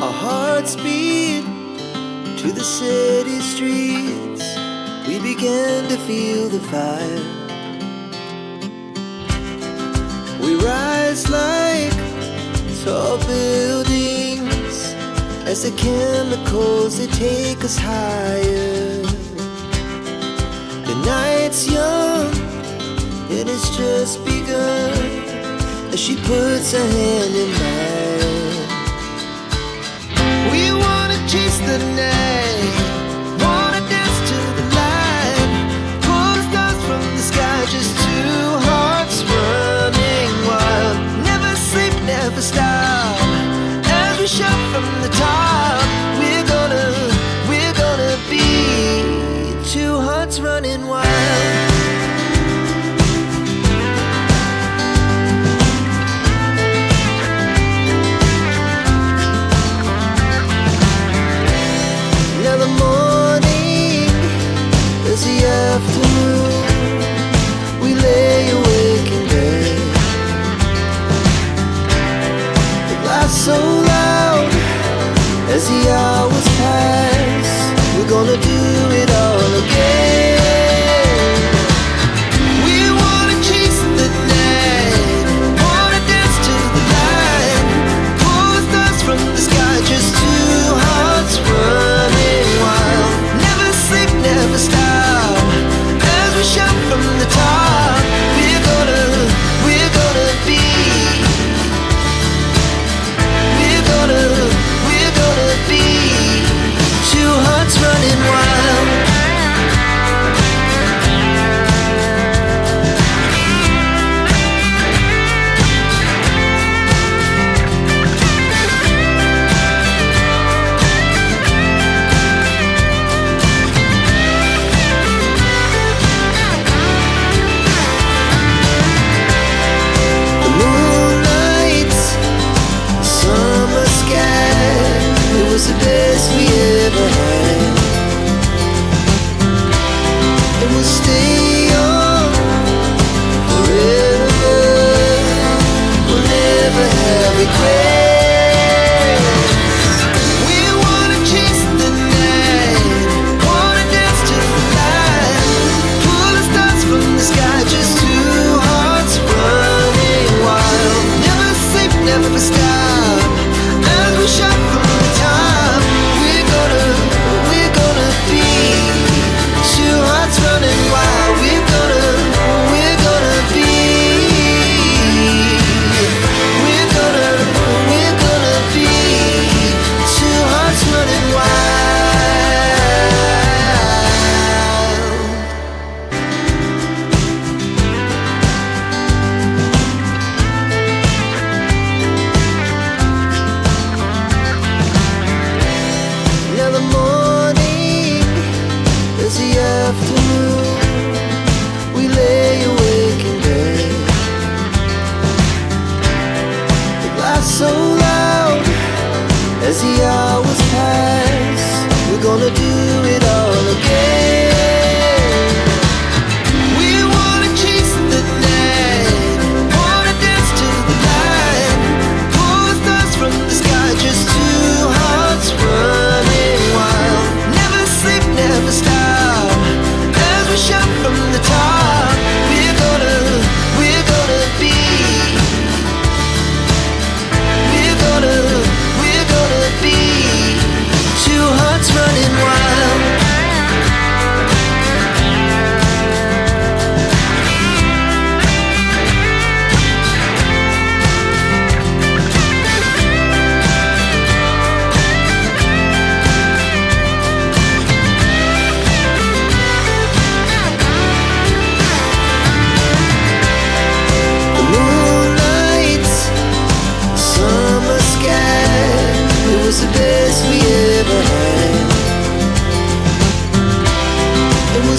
Our hearts beat to the city streets. We began to feel the fire. We rise like tall buildings as the chemicals, they take us higher. The night's young, it has just begun, as she puts her hand in mine. We wanna chase the night, wanna dance to the light, pull the stars from the sky, just two hearts running wild. Never sleep, never stop, as we shout from the top. We're gonna be two hearts running wild. Now the morning is the afternoon. We lay awake in bed. The laughs so loud as the hours pass. We're gonna do it all again. We wanna chase the night, wanna dance to the light, pull the stars from the sky, just two hearts running wild. Never sleep, never stop, as we shout from the top. We're gonna be, we're gonna be two hearts running wild. The moonlight, summer sky, it was the best we ever had. And we'll stay on forever. We'll never have regrets. We wanna chase the night, wanna dance to the light, pull the stars from the sky, just two hearts running wild. Never sleep, never stop, as we shout from the top. We're gonna be two hearts running wild. We're gonna be, we're gonna be two hearts running wild. Now the morning is the afternoon. We lay awake in bed. The laughs so loud as the hours pass. We're gonna do it all again. We wanna chase the night, wanna dance to the light, pull the stars from the sky, just two hearts running wild. Never sleep, never stop, as we shout from the top. We're gonna be, we're gonna be two hearts running wild. The moonlight, summer sky, it was the best we ever had. And we'll